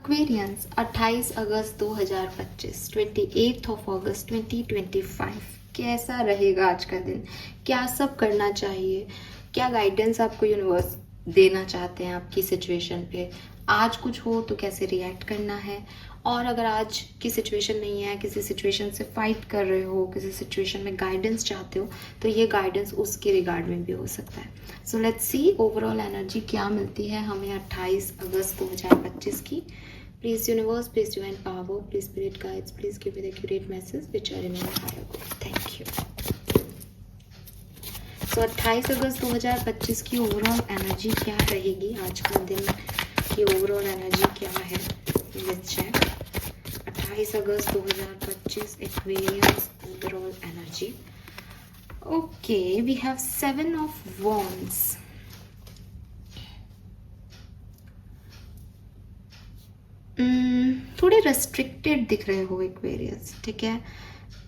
Aquarians 28 अगस्त 2025, 28 of अगस्त 2025 कैसा रहेगा आज का दिन? क्या सब करना चाहिए? क्या गाइडेंस आपको यूनिवर्स देना चाहते हैं आपकी सिचुएशन पे? आज कुछ हो तो कैसे रिएक्ट करना है? और अगर आज की सिचुएशन नहीं है, किसी सिचुएशन से फाइट कर रहे हो, किसी सिचुएशन में गाइडेंस चाहते हो, तो ये गाइडेंस उसके रिगार्ड में भी हो सकता है. So let's see overall energy क्या मिलती है हमें 28 अगस्त 2025 की. Please universe, please divine power, please spirit guides, please give me the accurate message which are in my higher good. Thank you. So 28 अगस्त 2025 की ओवरऑल एनर्जी क्या रहेगी? आज का दिन की ओवरऑल एनर्जी क्या है? Let's check. 28 अगस्त 2025 Aquarius overall energy. Okay, we have 7 of wands. थोड़े रेस्ट्रिक्टेड दिख रहे हो एक्वेरियस, ठीक है.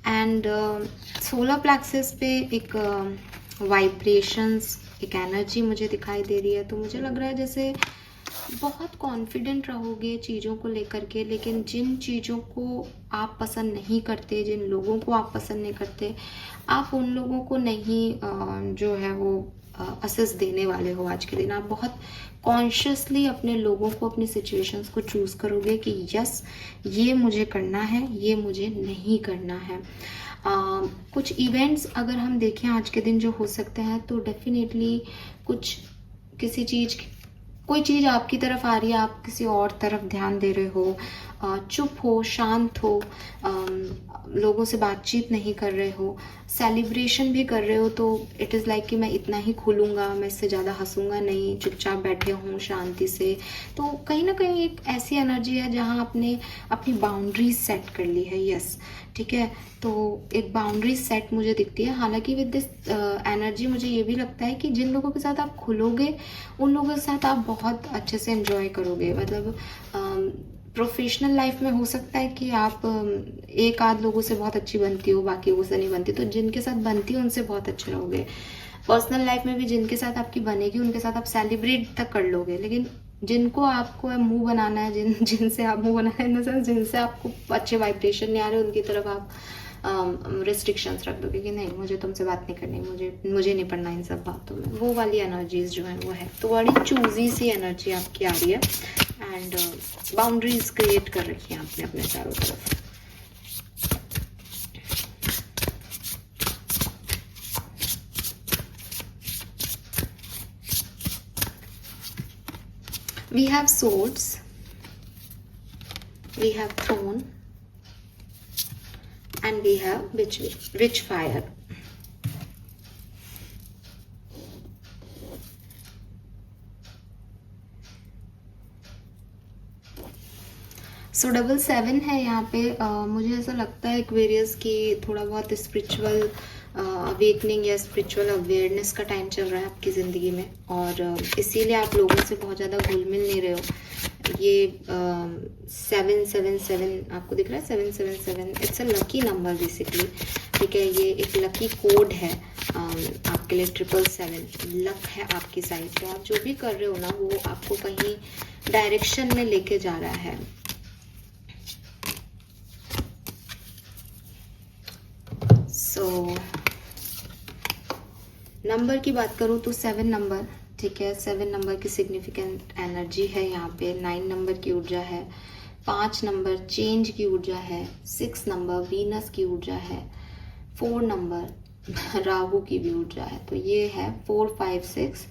एंड सोलर प्लेक्सस पे एक वाइब्रेशंस, एक एनर्जी मुझे दिखाई दे रही है. तो मुझे लग रहा है जैसे बहुत कॉन्फिडेंट रहोगे चीज़ों को लेकर के, लेकिन जिन चीज़ों को आप पसंद नहीं करते, जिन लोगों को आप पसंद नहीं करते, आप उन लोगों को नहीं जो है वो असेस देने वाले हो. आज के दिन आप बहुत कॉन्शियसली अपने लोगों को, अपनी सिचुएशंस को चूज़ करोगे कि यस, ये मुझे करना है, ये मुझे नहीं करना है. कुछ इवेंट्स अगर हम देखें आज के दिन जो हो सकते हैं, तो डेफिनेटली कुछ किसी चीज़, कोई चीज़ आपकी तरफ आ रही है, आप किसी और तरफ ध्यान दे रहे हो, चुप हो, शांत हो, लोगों से बातचीत नहीं कर रहे हो, सेलिब्रेशन भी कर रहे हो, तो इट इज़ लाइक कि मैं इतना ही खुलूँगा, मैं इससे ज़्यादा हंसूँगा नहीं, चुपचाप बैठे हूँ शांति से. तो कहीं ना कहीं एक ऐसी एनर्जी है जहाँ आपने अपनी बाउंड्रीज सेट कर ली है. यस, ठीक है. तो एक बाउंड्री सेट मुझे दिखती है. हालांकि विद दिस एनर्जी मुझे ये भी लगता है कि जिन लोगों के साथ आप खुलोगे, उन लोगों के साथ आप बहुत अच्छे से एंजॉय करोगे. मतलब प्रोफेशनल लाइफ में हो सकता है कि आप एक आध लोगों से बहुत अच्छी बनती हो, बाकी लोगों से नहीं बनती, तो जिनके साथ बनती हो उनसे बहुत अच्छे रहोगे. पर्सनल लाइफ में भी जिनके साथ आपकी बनेगी उनके साथ आप सेलिब्रेट तक कर लोगे. लेकिन जिनको आपको मुंह बनाना है, जिनसे आप मुंह बनाना है, इन द सेंस जिनसे आपको अच्छे वाइब्रेशन नहीं आ रहे, उनकी तरफ आप रिस्ट्रिक्शंस रख दोगे कि नहीं, मुझे तुमसे बात नहीं करनी, मुझे नहीं पढ़ना इन सब बातों में. वो वाली एनर्जीज जो है वो है. तो बड़ी चूजी सी एनर्जी आपकी आ रही है एंड बाउंड्रीज क्रिएट कर रखी है आपने अपने चारों तरफ. We have swords, we have throne, and we have witch fire. सो 777 है यहाँ पे. मुझे ऐसा लगता है एक्वेरियस की थोड़ा बहुत स्पिरिचुअल अवेकनिंग या स्पिरिचुअल अवेयरनेस का टाइम चल रहा है आपकी ज़िंदगी में, और इसीलिए आप लोगों से बहुत ज़्यादा घुल मिल नहीं रहे हो. ये 777 आपको दिख रहा है. 777 it's a lucky number basically, ठीक है. ये एक लकी कोड है आपके लिए. 777 लक है आपकी साइड. तो आप जो भी कर रहे हो ना, वो आपको कहीं डायरेक्शन में लेके जा रहा है. सो नंबर की बात करूँ तो 7 नंबर, ठीक है. 7 नंबर की सिग्निफिकेंट एनर्जी है यहाँ पे. 9 नंबर की ऊर्जा है. 5 नंबर चेंज की ऊर्जा है. 6 नंबर वीनस की ऊर्जा है. 4 नंबर राहु की भी ऊर्जा है. तो ये है 4, 5, 6,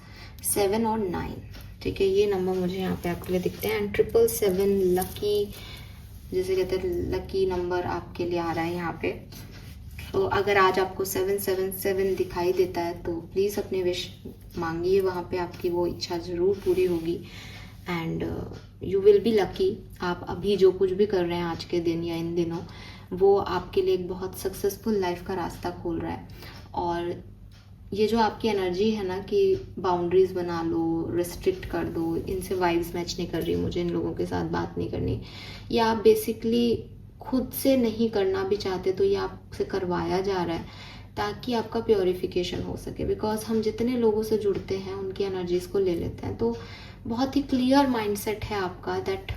7 और 9, ठीक है. ये नंबर मुझे यहाँ पे आपके लिए दिखते हैं. एंड 777 लकी, जैसे कहते हैं लकी नंबर आपके लिए आ रहा है यहाँ पे. तो अगर आज आपको 777 दिखाई देता है तो प्लीज़ अपने विश मांगिए, वहाँ पे आपकी वो इच्छा ज़रूर पूरी होगी. And you will be lucky. आप अभी जो कुछ भी कर रहे हैं आज के दिन या इन दिनों, वो आपके लिए एक बहुत सक्सेसफुल लाइफ का रास्ता खोल रहा है. और ये जो आपकी एनर्जी है ना कि बाउंड्रीज बना लो, रिस्ट्रिक्ट कर दो, इनसे वाइब्स मैच नहीं कर रही, मुझे इन लोगों के साथ बात नहीं करनी, या आप बेसिकली खुद से नहीं करना भी चाहते, तो ये आपसे करवाया जा रहा है ताकि आपका प्योरिफिकेशन हो सके. बिकॉज हम जितने लोगों से जुड़ते हैं उनकी एनर्जीज को ले लेते हैं. तो बहुत ही क्लियर माइंडसेट है आपका दैट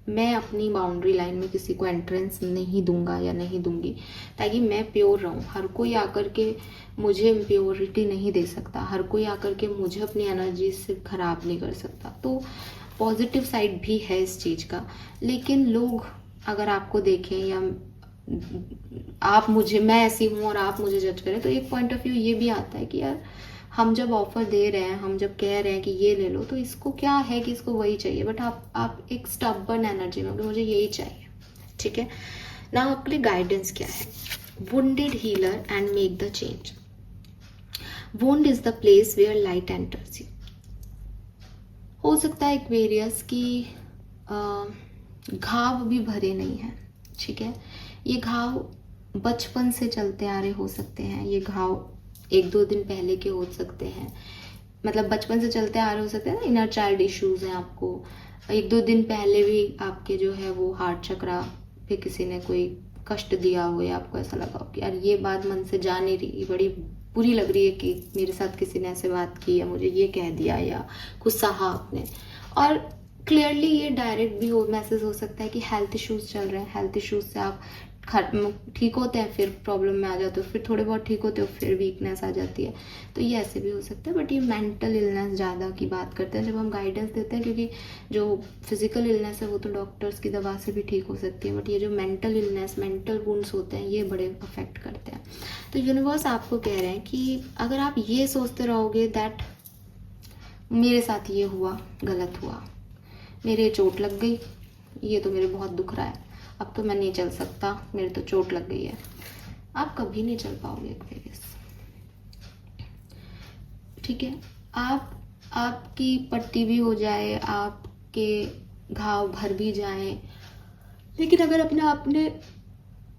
मैं अपनी बाउंड्री लाइन में किसी को एंट्रेंस नहीं दूंगा या नहीं दूंगी, ताकि मैं प्योर रहूं। हर कोई आकर के मुझे इम्प्योरिटी नहीं दे सकता, हर कोई आकर के मुझे अपनी एनर्जी से ख़राब नहीं कर सकता। तो पॉजिटिव साइड भी है इस चीज़ का। लेकिन लोग अगर आपको देखें या आप मुझे, मैं ऐसी हूँ और आप मुझे जज करें, तो एक पॉइंट ऑफ व्यू ये भी आता है कि यार हम जब ऑफर दे रहे हैं, हम जब कह रहे हैं कि ये ले लो, तो इसको क्या है कि इसको वही चाहिए, बट आप एक स्टबर्न एनर्जी में हो कि मुझे यही चाहिए। ठीक है ना। आपके लिए गाइडेंस क्या है? Wounded healer and make the change. Wound is the place where light enters you. हो सकता है एक्वेरियस की घाव भी भरे नहीं है। ठीक है, ये घाव बचपन से चलते आ रहे हो सकते हैं, ये घाव एक दो दिन पहले के हो सकते हैं, मतलब बचपन से चलते आ रहे हो सकते हैं ना। इनर चाइल्ड इश्यूज हैं आपको, एक दो दिन पहले भी आपके जो है वो हार्ट चक्रा पे किसी ने कोई कष्ट दिया हो या आपको ऐसा लगा हो कि यार ये बात मन से जा नहीं रही, बड़ी बुरी लग रही है कि मेरे साथ किसी ने ऐसे बात की या मुझे ये कह दिया या कुछ सहा आपने। और क्लियरली ये डायरेक्ट भी हो मैसेज हो सकता है कि हेल्थ इश्यूज चल रहे हैं, हेल्थ इश्यूज से आप ठीक होते हैं, फिर प्रॉब्लम में आ जाते हो, फिर थोड़े बहुत ठीक होते हो, फिर वीकनेस आ जाती है। तो ये ऐसे भी हो सकता है, बट ये मेंटल इलनेस ज़्यादा की बात करते हैं जब हम गाइडेंस देते हैं, क्योंकि जो फिजिकल इलनेस है वो तो डॉक्टर्स की दवा से भी ठीक हो सकती है, बट ये जो मेंटल इलनेस, मेंटल वुंड्स होते हैं, ये बड़े अफेक्ट करते हैं। तो यूनिवर्स आपको कह रहे हैं कि अगर आप ये सोचते रहोगे दैट मेरे साथ ये हुआ, गलत हुआ, मेरे चोट लग गई, ये तो मेरे बहुत दुख रहा है, अब तो मैं नहीं चल सकता, मेरे तो चोट लग गई है, आप कभी नहीं चल पाओगे एक्वेरियस। ठीक है, आपकी पट्टी भी हो जाए, आपके घाव भर भी जाए, लेकिन अगर आपने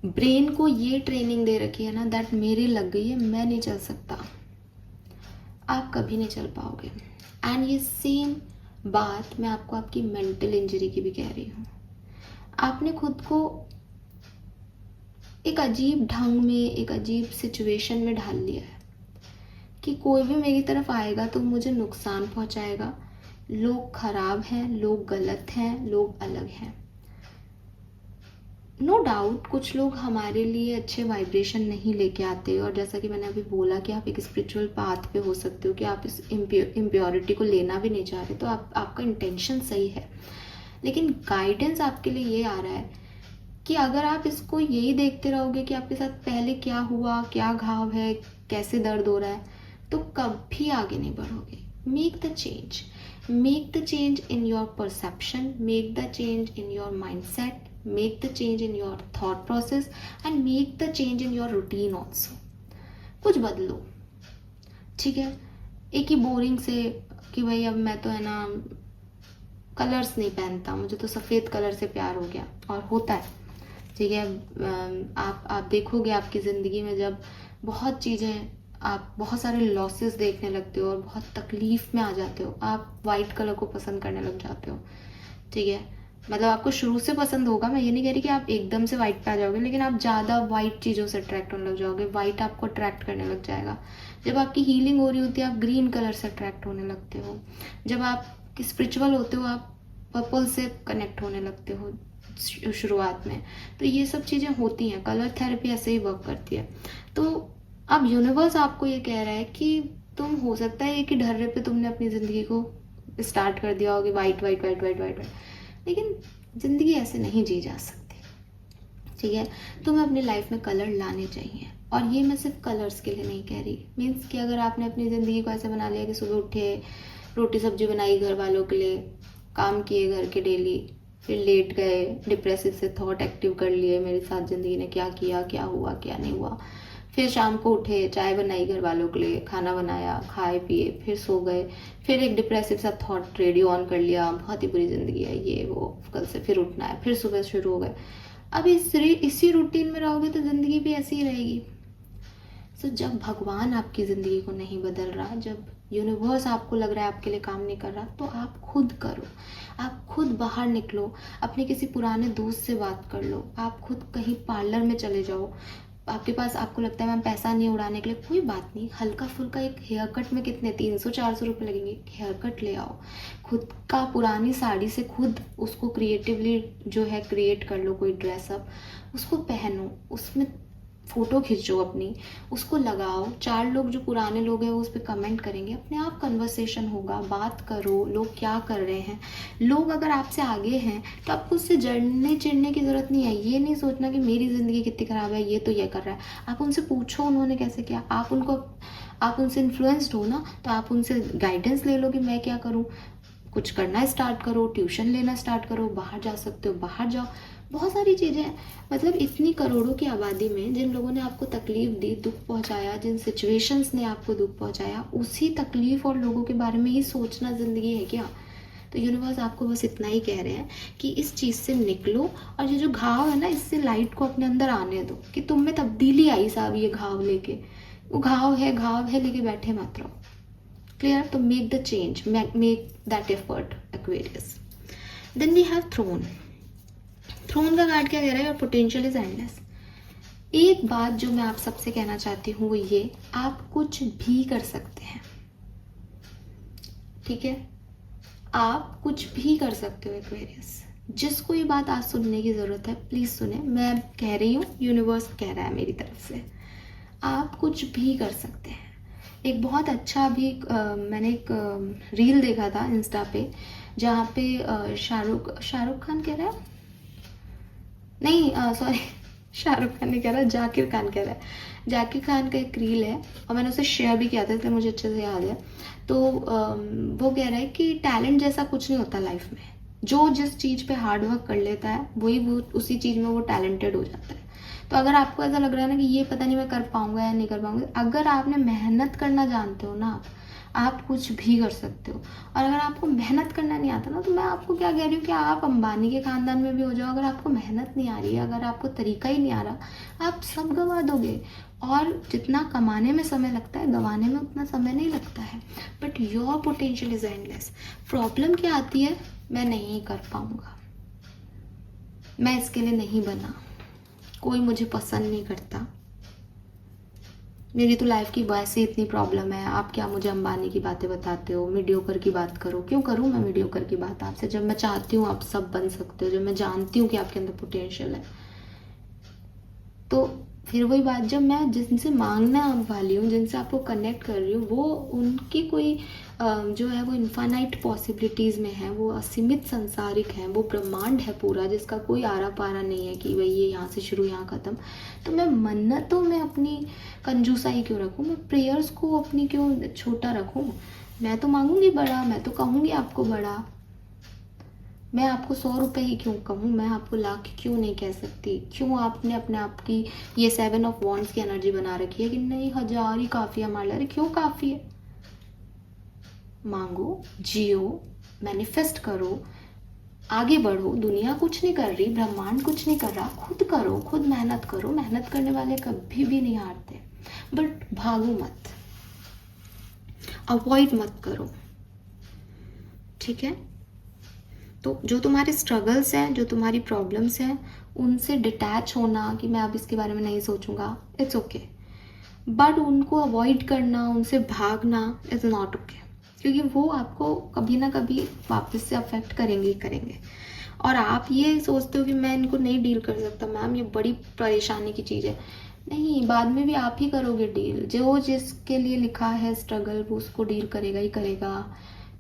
ब्रेन को ये ट्रेनिंग दे रखी है ना दैट मेरे लग गई है, मैं नहीं चल सकता, आप कभी नहीं चल पाओगे। एंड ये सेम बात मैं आपको आपकी मेंटल इंजरी की भी कह रही हूँ। आपने खुद को एक अजीब ढंग में, एक अजीब सिचुएशन में ढाल लिया है कि कोई भी मेरी तरफ आएगा तो मुझे नुकसान पहुंचाएगा, लोग खराब हैं, लोग गलत हैं, लोग अलग हैं। नो डाउट कुछ लोग हमारे लिए अच्छे वाइब्रेशन नहीं लेके आते, और जैसा कि मैंने अभी बोला कि आप एक स्पिरिचुअल पाथ पे हो सकते हो कि आप इस इम्प्योरिटी को लेना भी नहीं चाह रहे, तो आपका इंटेंशन सही है। लेकिन गाइडेंस आपके लिए ये आ रहा है कि अगर आप इसको यही देखते रहोगे कि आपके साथ पहले क्या हुआ, क्या घाव है, कैसे दर्द हो रहा है, तो कभी आगे नहीं बढ़ोगे। Make the change in your perception, make the change in your mindset, make the change in your thought process and make the change in your routine also। कुछ बदलो। ठीक है, एक ही बोरिंग से कि भाई अब मैं तो है ना कलर्स नहीं पहनता, मुझे तो सफ़ेद कलर से प्यार हो गया, और होता है। ठीक है, आप देखोगे आपकी ज़िंदगी में जब बहुत चीज़ें, आप बहुत सारे लॉसेस देखने लगते हो और बहुत तकलीफ में आ जाते हो, आप वाइट कलर को पसंद करने लग जाते हो। ठीक है, मतलब आपको शुरू से पसंद होगा, मैं ये नहीं कह रही कि आप एकदम से वाइट पे आ जाओगे, लेकिन आप ज़्यादा वाइट चीज़ों से अट्रैक्ट होने लग जाओगे, वाइट आपको अट्रैक्ट करने लग जाएगा। जब आपकी हीलिंग हो रही होती है आप ग्रीन कलर से अट्रैक्ट होने लगते हो, जब आप स्पिरिचुअल होते हो आप पर्पल से कनेक्ट होने लगते हो शुरुआत में। तो ये सब चीज़ें होती हैं, कलर थेरेपी ऐसे ही वर्क करती है। तो अब यूनिवर्स आपको ये कह रहा है कि तुम, हो सकता है कि ढर्रे पे तुमने अपनी ज़िंदगी को स्टार्ट कर दिया होगा white white white white white, लेकिन ज़िंदगी ऐसे नहीं जी जा सकती। ठीक है, तुम्हें अपनी लाइफ में कलर लाने चाहिए, और ये मैं सिर्फ कलर्स के लिए नहीं कह रही। मीन्स कि अगर आपने अपनी ज़िंदगी को ऐसे बना लिया कि सुबह उठे, रोटी सब्जी बनाई घर वालों के लिए, काम किए घर के डेली, फिर लेट गए, डिप्रेसिव से थॉट एक्टिव कर लिए, मेरे साथ ज़िंदगी ने क्या किया, क्या हुआ, क्या नहीं हुआ, फिर शाम को उठे, चाय बनाई घर वालों के लिए, खाना बनाया, खाए पिए, फिर सो गए, फिर एक डिप्रेसिव सा थॉट रेडियो ऑन कर लिया, बहुत ही बुरी ज़िंदगी है ये वो, कल से फिर उठना है, फिर सुबह शुरू हो गए। अब इसी रूटीन में रहोगे तो ज़िंदगी भी ऐसी ही रहेगी। सो जब भगवान आपकी ज़िंदगी को नहीं बदल रहा, जब यूनिवर्स आपको लग रहा है आपके लिए काम नहीं कर रहा, तो आप खुद करो, आप खुद बाहर निकलो, अपने किसी पुराने दोस्त से बात कर लो, आप खुद कहीं पार्लर में चले जाओ, आपके पास, आपको लगता है मैम पैसा नहीं उड़ाने के लिए, कोई बात नहीं, हल्का फुल्का एक हेयर कट में कितने 300-400 रुपये लगेंगे, हेयर कट ले आओ, खुद का पुरानी साड़ी से खुद उसको क्रिएटिवली जो है क्रिएट कर लो कोई ड्रेसअप, उसको पहनो, उसमें फ़ोटो खींचो अपनी, उसको लगाओ, 4 लोग जो पुराने लोग हैं वो उस पर कमेंट करेंगे, अपने आप कन्वर्सेशन होगा, बात करो लोग क्या कर रहे हैं। लोग अगर आपसे आगे हैं तो आपको उससे जड़ने चिढ़ने की ज़रूरत नहीं है। ये नहीं सोचना कि मेरी ज़िंदगी कितनी ख़राब है, ये तो ये कर रहा है। आप उनसे पूछो उन्होंने कैसे किया, आप उनसे इन्फ्लुएंस्ड हो ना, तो आप उनसे गाइडेंस ले लो कि मैं क्या करूँ। कुछ करना स्टार्ट करो, ट्यूशन लेना स्टार्ट करो, बाहर जा सकते हो बाहर जाओ, बहुत सारी चीज़ें हैं। मतलब इतनी करोड़ों की आबादी में जिन लोगों ने आपको तकलीफ दी, दुख पहुंचाया, जिन सिचुएशंस ने आपको दुख पहुंचाया, उसी तकलीफ और लोगों के बारे में ही सोचना ज़िंदगी है क्या? तो यूनिवर्स आपको बस इतना ही कह रहे हैं कि इस चीज़ से निकलो, और ये जो घाव है ना, इससे लाइट को अपने अंदर आने दो कि तुम में तब्दीली आई साहब। ये घाव लेके, वो घाव है लेके बैठे मत रहो। क्लियर? तो make the change, make that effort, Aquarius. Then we have throne. Throne का कार्ड क्या कह रहा है? Your potential is endless. एक बात जो मैं आप सबसे कहना चाहती हूँ वो ये, आप कुछ भी कर सकते हैं, ठीक है? आप कुछ भी कर सकते हो एक्वेरियस। जिसको ये बात आज सुनने की ज़रूरत है प्लीज़ सुने, मैं कह रही हूँ, यूनिवर्स कह रहा है मेरी तरफ से, आप कुछ भी कर सकते हैं। एक बहुत अच्छा भी मैंने एक रील देखा था इंस्टा पे, जहाँ पे शाहरुख खान कह रहा है, नहीं सॉरी शाहरुख खान नहीं कह रहा, जाकिर खान कह रहा है। जाकिर खान का एक रील है और मैंने उसे शेयर भी किया था, इसलिए मुझे अच्छे से याद है। तो वो कह रहा है कि टैलेंट जैसा कुछ नहीं होता लाइफ में, जो जिस चीज़ पे हार्ड वर्क कर लेता है वही वो उसी चीज़ में वो टैलेंटेड हो जाता है। तो अगर आपको ऐसा लग रहा है ना कि ये पता नहीं मैं कर पाऊंगा या नहीं कर पाऊंगा, अगर आपने मेहनत करना जानते हो ना, आप कुछ भी कर सकते हो। और अगर आपको मेहनत करना नहीं आता ना, तो मैं आपको क्या कह रही हूँ कि आप अंबानी के खानदान में भी हो जाओ, अगर आपको मेहनत नहीं आ रही है, अगर आपको तरीका ही नहीं आ रहा, आप सब गंवा दोगे। और जितना कमाने में समय लगता है, गंवाने में उतना समय नहीं लगता है। But your potential is endless. Problem क्या आती है? मैं नहीं कर पाऊंगा, मैं इसके लिए नहीं बना, कोई मुझे पसंद नहीं करता, मेरी तो लाइफ की वैसे ही इतनी प्रॉब्लम है, आप क्या मुझे अंबानी की बातें बताते हो, मीडियोकर की बात करो। क्यों करूँ मैं मीडियोकर की बात आपसे, जब मैं चाहती हूँ आप सब बन सकते हो, जब मैं जानती हूँ कि आपके अंदर पोटेंशियल है। तो फिर वही बात, जब मैं जिनसे मांगना वाली हूँ, जिनसे आपको कनेक्ट कर रही हूँ, वो उनकी कोई जो है वो इन्फानाइट पॉसिबिलिटीज़ में है, वो असीमित संसारिक है, वो ब्रह्मांड है पूरा, जिसका कोई आरा पारा नहीं है कि भाई ये यहाँ से शुरू यहाँ ख़त्म। तो मैं मन्नतों में अपनी कंजूसाई क्यों रखूँ, मैं प्रेयर्स को अपनी क्यों छोटा रखूँ? मैं तो मांगूंगी बड़ा, मैं तो कहूँगी आपको बड़ा, मैं आपको 100 रुपये ही क्यों कहूँ, मैं आपको लाख क्यों नहीं कह सकती? क्यों आपने अपने आप की ये 7 ऑफ वॉन्ड्स की एनर्जी बना रखी है कि नहीं 1000 ही काफ़ी है हमारे लिए? क्यों काफ़ी है? मांगो, जियो, मैनिफेस्ट करो, आगे बढ़ो। दुनिया कुछ नहीं कर रही, ब्रह्मांड कुछ नहीं कर रहा, खुद करो, खुद मेहनत करो। मेहनत करने वाले कभी भी नहीं हारते। बट भागो मत, अवॉइड मत करो, ठीक है? तो जो तुम्हारे स्ट्रगल्स हैं, जो तुम्हारी प्रॉब्लम्स हैं, उनसे डिटैच होना कि मैं अब इसके बारे में नहीं सोचूंगा, इट्स ओके। बट उनको अवॉइड करना, उनसे भागना इज़ नॉट ओके, क्योंकि वो आपको कभी ना कभी वापस से अफेक्ट करेंगे ही करेंगे। और आप ये सोचते हो कि मैं इनको नहीं डील कर सकता, मैम ये बड़ी परेशानी की चीज़ है। नहीं, बाद में भी आप ही करोगे डील। जो जिसके लिए लिखा है स्ट्रगल, वो उसको डील करेगा ही करेगा,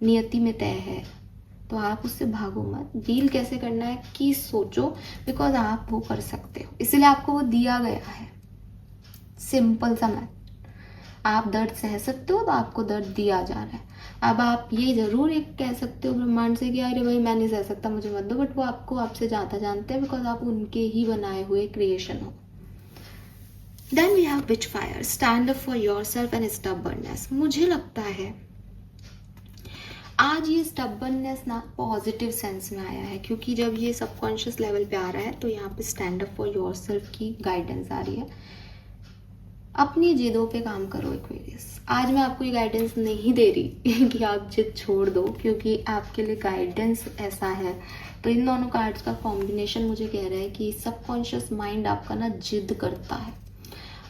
नियति में तय है। तो आप उससे भागो मत। डील कैसे करना है कि सोचो, बिकॉज आप वो कर सकते हो, इसलिए आपको वो दिया गया है। सिंपल सा मैथ, आप दर्द सह सकते हो तो आपको दर्द दिया जा रहा है। अब आप ये जरूर एक कह सकते हो ब्रह्मांड से कि अरे भाई मैं नहीं सह सकता, मुझे मत दो, बट वो आपको आपसे ज़्यादा जानते हैं, बिकॉज आप उनके ही बनाए हुए क्रिएशन हो। Then we have witch fire, stand up for yourself and stubbornness. मुझे लगता है आज ये स्टबर्ननेस ना पॉजिटिव सेंस में आया है, क्योंकि जब ये सबकॉन्शियस लेवल पे आ रहा है तो यहाँ पे stand up for your self की गाइडेंस आ रही है। अपनी जिदों पे काम करो एक्वेरियस। आज मैं आपको ये गाइडेंस नहीं दे रही कि आप जिद छोड़ दो, क्योंकि आपके लिए गाइडेंस ऐसा है। तो इन दोनों कार्ड्स का कॉम्बिनेशन मुझे कह रहा है कि सबकॉन्शियस माइंड आपका ना जिद करता है,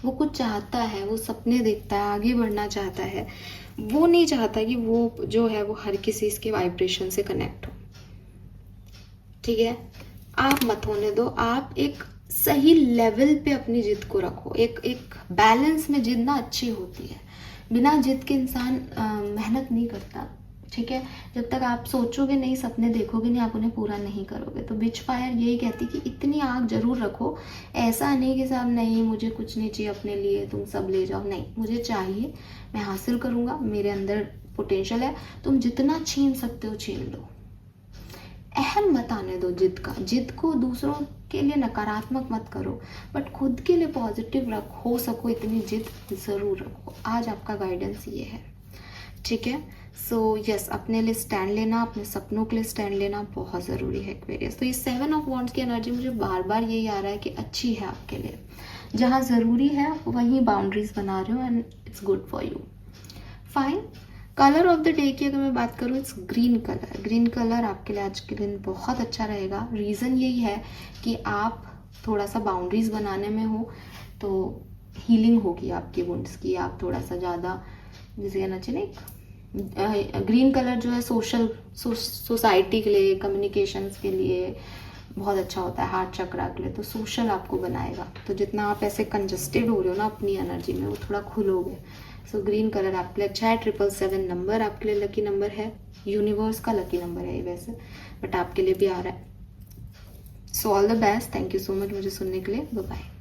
वो कुछ चाहता है, वो सपने देखता है, आगे बढ़ना चाहता है, वो नहीं चाहता कि वो जो है वो हर किसी के वाइब्रेशन से कनेक्ट हो। ठीक है, आप मत होने दो, आप एक सही लेवल पे अपनी जिद को रखो। एक बैलेंस में जिद ना अच्छी होती है, बिना जिद के इंसान मेहनत नहीं करता। ठीक है, जब तक आप सोचोगे नहीं, सपने देखोगे नहीं, आप उन्हें पूरा नहीं करोगे। तो बिच फायर यही कहती कि इतनी आग जरूर रखो, ऐसा नहीं कि साहब नहीं मुझे कुछ नहीं चाहिए अपने लिए, तुम सब ले जाओ, नहीं मुझे चाहिए, मैं हासिल करूँगा, मेरे अंदर पोटेंशियल है, तुम जितना छीन सकते हो छीन लो। अहम मत आने दो जिद का, जिद को दूसरों के लिए नकारात्मक मत करो, बट खुद के लिए पॉजिटिव रखो, हो सको इतनी जिद ज़रूर रखो। आज आपका गाइडेंस ये है। ठीक है, सो यस, अपने लिए स्टैंड लेना, अपने सपनों के लिए स्टैंड लेना बहुत ज़रूरी है एक्वेरियस। तो ये 7 ऑफ वॉन्ड्स की एनर्जी मुझे बार बार यही आ रहा है कि अच्छी है आपके लिए, जहाँ ज़रूरी है वहीं बाउंड्रीज बना रहे हो, and it's good for you. Fine. Colour of the day की अगर मैं बात करूँ, it's green colour. Green colour आपके लिए आज के दिन बहुत अच्छा रहेगा। रीज़न यही है कि आप थोड़ा सा बाउंड्रीज बनाने में हो, तो हीलिंग होगी आपकी वुंड्स की। आप थोड़ा सा ज़्यादा, जैसे कहना चाहिए ना, ग्रीन कलर जो है सोसाइटी के लिए, कम्युनिकेशंस के लिए बहुत अच्छा होता है, हार्ट चक्रा के लिए, तो सोशल आपको बनाएगा। तो जितना आप ऐसे कंजस्टेड हो रहे हो ना अपनी एनर्जी में, वो थोड़ा खुलोगे। सो ग्रीन कलर आपके लिए अच्छा है। 777 नंबर आपके लिए लकी नंबर है, यूनिवर्स का लकी नंबर है ये वैसे, बट आपके लिए भी आ रहा है। So all the best, thank you so much मुझे सुनने के लिए, बाय बाय।